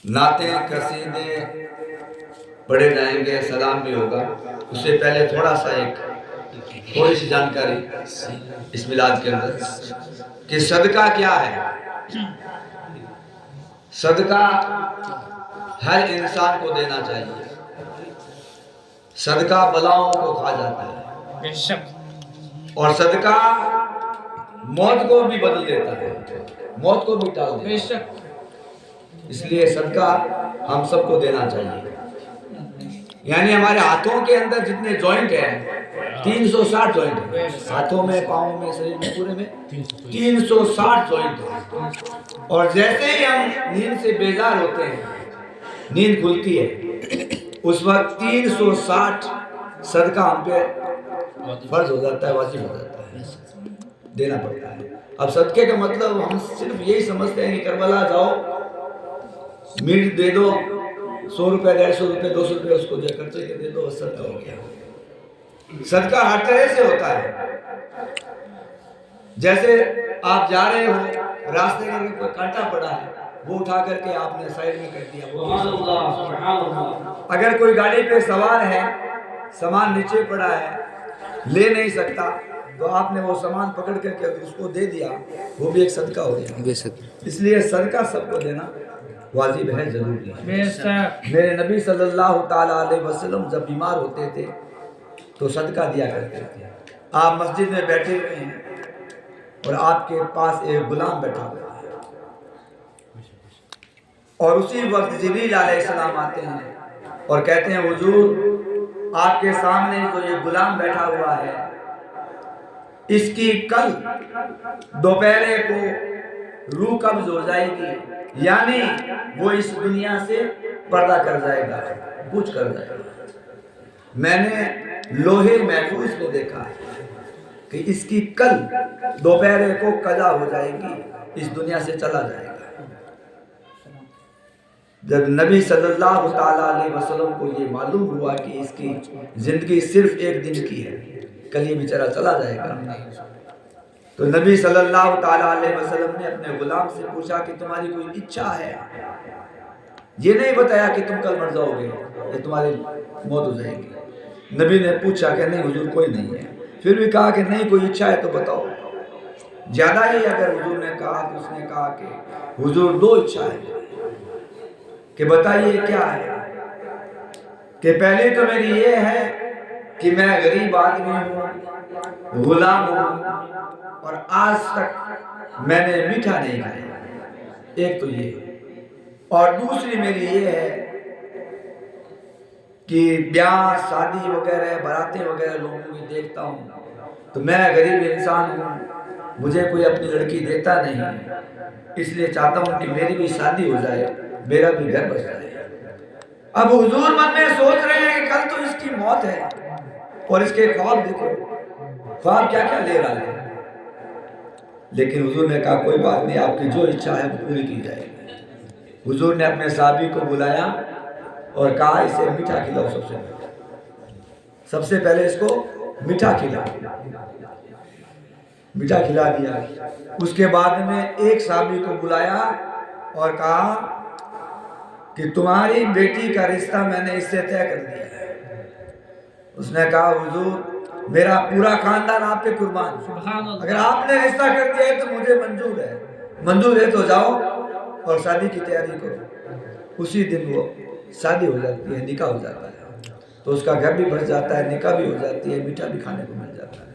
نعتیں قصیدے پڑھے جائیں گے، سلام بھی ہوگا۔ اس سے پہلے تھوڑی سی جانکاری اس میلاد کے اندر کہ صدقہ کیا ہے۔ صدقہ ہر انسان کو دینا چاہیے۔ صدقہ بلاؤں کو کھا جاتا ہے اور صدقہ موت کو بھی بدل دیتا ہے، موت کو بھی ٹال دیتا ہے۔ اس لیے صدقہ ہم سب کو دینا چاہیے۔ یعنی ہمارے ہاتھوں کے اندر جتنے جوائنٹ ہیں 360 جوائنٹ ہیں، ہاتھوں میں، پاؤں میں، شریر میں، پورے میں 360 جوائنٹ ہیں۔ اور جیسے ہی ہم نیند سے بیدار ہوتے ہیں، نیند کھلتی ہے، اس وقت 360 صدقہ ہم پہ فرض ہو جاتا ہے، واجب ہو جاتا ہے، دینا پڑتا ہے۔ اب صدقے کا مطلب ہم صرف یہی سمجھتے ہیں کہ کربلا جاؤ، میٹ دے دو، 100 روپے، 150 روپے، 200 روپے اس کو جو خرچے کے دے دو، صدقہ ہو گیا۔ صدقہ ہر طرح سے ہوتا ہے۔ جیسے آپ جا رہے ہو، راستے کے اندر کوئی کانٹا پڑا ہے، وہ اٹھا کر کے آپ نے سائڈ میں کر دیا۔ اگر کوئی گاڑی پہ سوار ہے، سامان نیچے پڑا ہے، لے نہیں سکتا، تو آپ نے وہ سامان پکڑ کر کے اس کو دے دیا، وہ بھی ایک صدقہ ہو گیا۔ اس لیے صدقہ سب کو دینا واجب ہے، ضروری ہے۔ میرے نبی صلی اللہ تعالیٰ علیہ وسلم جب بیمار ہوتے تھے تو صدقہ دیا کرتے تھے۔ آپ مسجد میں بیٹھے ہوئے ہیں اور آپ کے پاس ایک غلام بیٹھا ہوا ہے، اور اسی وقت جبریل علیہ السلام آتے ہیں اور کہتے ہیں حضور آپ کے سامنے جو یہ غلام بیٹھا ہوا ہے، اس کی کل دوپہر کو روح قبض ہو جائے گی، یعنی وہ اس دنیا سے پردہ کر جائے گا، کچھ کر جائے گا۔ میں نے لوہے محفوظ میں دیکھا ہے کہ اس کی کل دوپہر کو قضا ہو جائے گی، اس دنیا سے چلا جائے گا۔ جب نبی صلی اللہ تعالیٰ علیہ وسلم کو یہ معلوم ہوا کہ اس کی زندگی صرف ایک دن کی ہے، کل یہ بیچارہ چلا جائے گا، تو نبی صلی اللہ تعالیٰ علیہ وسلم نے اپنے غلام سے پوچھا کہ تمہاری کوئی اچھا ہے؟ یہ نہیں بتایا کہ تم کل مر جاؤ گے یا تمہاری موت ہو جائے گی۔ نبی نے پوچھا کہ نہیں حضور کوئی نہیں ہے، پھر بھی کہا کہ نہیں کوئی اچھا ہے تو بتاؤ۔ زیادہ ہی اگر حضور نے کہا تو اس نے کہا کہ حضور 2 اچھا ہے، کہ بتائیے کیا ہے؟ کہ پہلے تو میری یہ ہے کہ میں غریب آدمی ہوں، غلام ہوں، اور آج تک میں نے میٹھا نہیں کھایا، ایک تو یہ، اور دوسری میری یہ ہے کہ بیاہ شادی وغیرہ باراتیں وغیرہ لوگوں کی دیکھتا ہوں تو میں غریب انسان ہوں، مجھے کوئی اپنی لڑکی دیتا نہیں، اس لیے چاہتا ہوں کہ میری بھی شادی ہو جائے، میرا بھی گھر بس جائے۔ اب حضور من میں سوچ رہے ہیں کہ کل تو اس کی موت ہے، اور اس کے خواب دیکھو، خواب کیا کیا لے رہا ہے۔ لیکن حضور نے کہا کوئی بات نہیں، آپ کی جو اچھا ہے وہ پوری کی جائے گی۔ حضور نے اپنے صحابی کو بلایا اور کہا اسے میٹھا کھلاؤ، سب سے پہلے اس کو میٹھا کھلا، میٹھا کھلا دیا۔ اس کے بعد میں ایک صحابی کو بلایا اور کہا کہ تمہاری بیٹی کا رشتہ میں نے اس سے طے کر دیا ہے۔ اس نے کہا حضور میرا پورا خاندان آپ پہ قربان، اگر آپ نے رشتہ کر دیا ہے تو مجھے منظور ہے تو جاؤ اور شادی کی تیاری کرو۔ اسی دن وہ شادی ہو جاتی ہے، نکاح ہو جاتا ہے، تو اس کا گھر بھی بھر جاتا ہے، نکاح بھی ہو جاتی ہے، میٹھا بھی کھانے کو مل جاتا ہے۔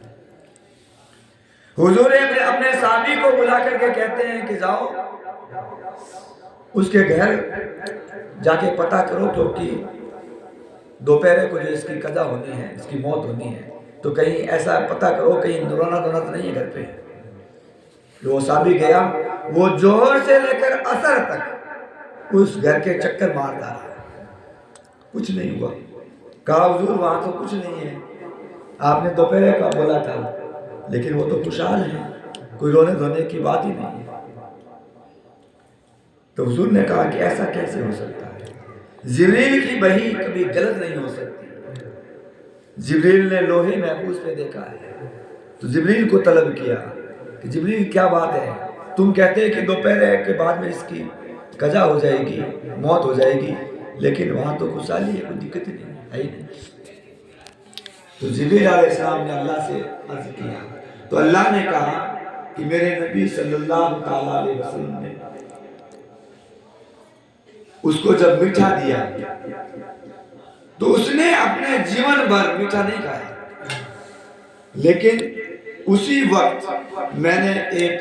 حضور اپنے صحابی کو بلا کر کے کہتے ہیں کہ جاؤ اس کے گھر جا کے پتہ کرو، کیونکہ دوپہر کو جو اس کی قضا ہونی ہے، اس کی موت ہونی ہے، تو کہیں ایسا پتہ کرو کہیں رونا دھونا تو نہیں ہے گھر پہ۔ وہ صحابی گیا، وہ ظہر سے لے کر عصر تک اس گھر کے چکر مارتا رہا، کچھ نہیں ہوا۔ کہا حضور وہاں تو کچھ نہیں ہے، آپ نے دوپہر کا بولا تھا، لیکن وہ تو خوشحال ہے، کوئی رونے دھونے کی بات ہی نہیں ہے۔ تو حضور نے کہا کہ ایسا کیسے ہو سکتا ہے؟ جبریل کی وحی کبھی غلط نہیں ہو سکتی۔ جبریل نے لوہے محفوظ پہ دیکھا ہے، تو جبریل کو طلب کیا کہ جبریل کیا بات ہے؟ تم کہتے ہیں کہ دوپہر کے بعد میں اس کی قضا ہو جائے گی، موت ہو جائے گی، لیکن وہاں تو خوشحالی ہے، کوئی دقت نہیں ہے ہی نہیں۔ تو جبریل علیہ السلام نے اللہ سے عرض کیا تو اللہ نے کہا کہ میرے نبی صلی اللہ تعالیٰ علیہ وسلم نے اس کو جب میٹھا دیا تو اس نے اپنے جیون بھر میٹھا نہیں کھایا، لیکن اسی وقت میں نے ایک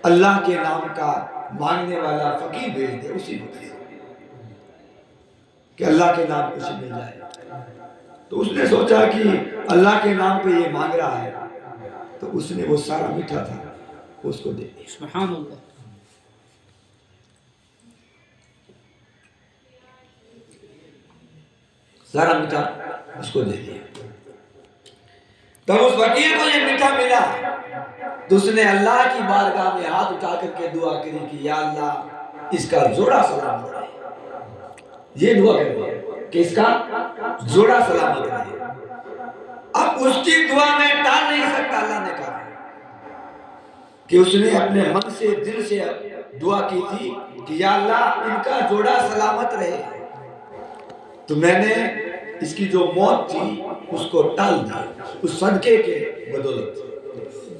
اللہ کے نام کا مانگنے والا فقیر بھیج دیا اسی وقت کہ اللہ کے نام کچھ مل جائے۔ تو اس نے سوچا کہ اللہ کے نام پہ یہ مانگ رہا ہے، تو اس نے وہ سارا میٹھا تھا اس کو دے دیا۔ سبحان اللہ۔ سارا میٹھا اس کو دے دیا۔ تب اس فقیر کو یہ میٹھا ملا تو اس نے اللہ کی بارگاہ میں ہاتھ اٹھا کر کے دعا کری کہ یا اللہ اس کا جوڑا سلامت رہے۔ یہ دعا کر دیا کہ اس کا جوڑا سلامت رہے۔ اب اس کی دعا میں ٹال نہیں سکتا، اللہ نے کہا کہ اس نے اپنے من سے دل سے دعا کی تھی کہ یا اللہ ان کا جوڑا سلامت رہے، تو میں نے اس کی جو موت تھی اس کو ٹال دیا اس صدقے کے بدولت۔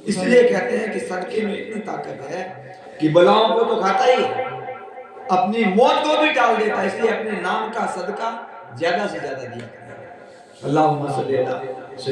اس لیے کہتے ہیں کہ صدقے میں اتنی طاقت ہے کہ بلاؤں کو تو کھاتا ہی ہے، اپنی موت کو بھی ٹال دیتا ہے، اس لیے اپنے نام کا صدقہ زیادہ سے زیادہ دیا کریں۔ اللہم صلی اللہ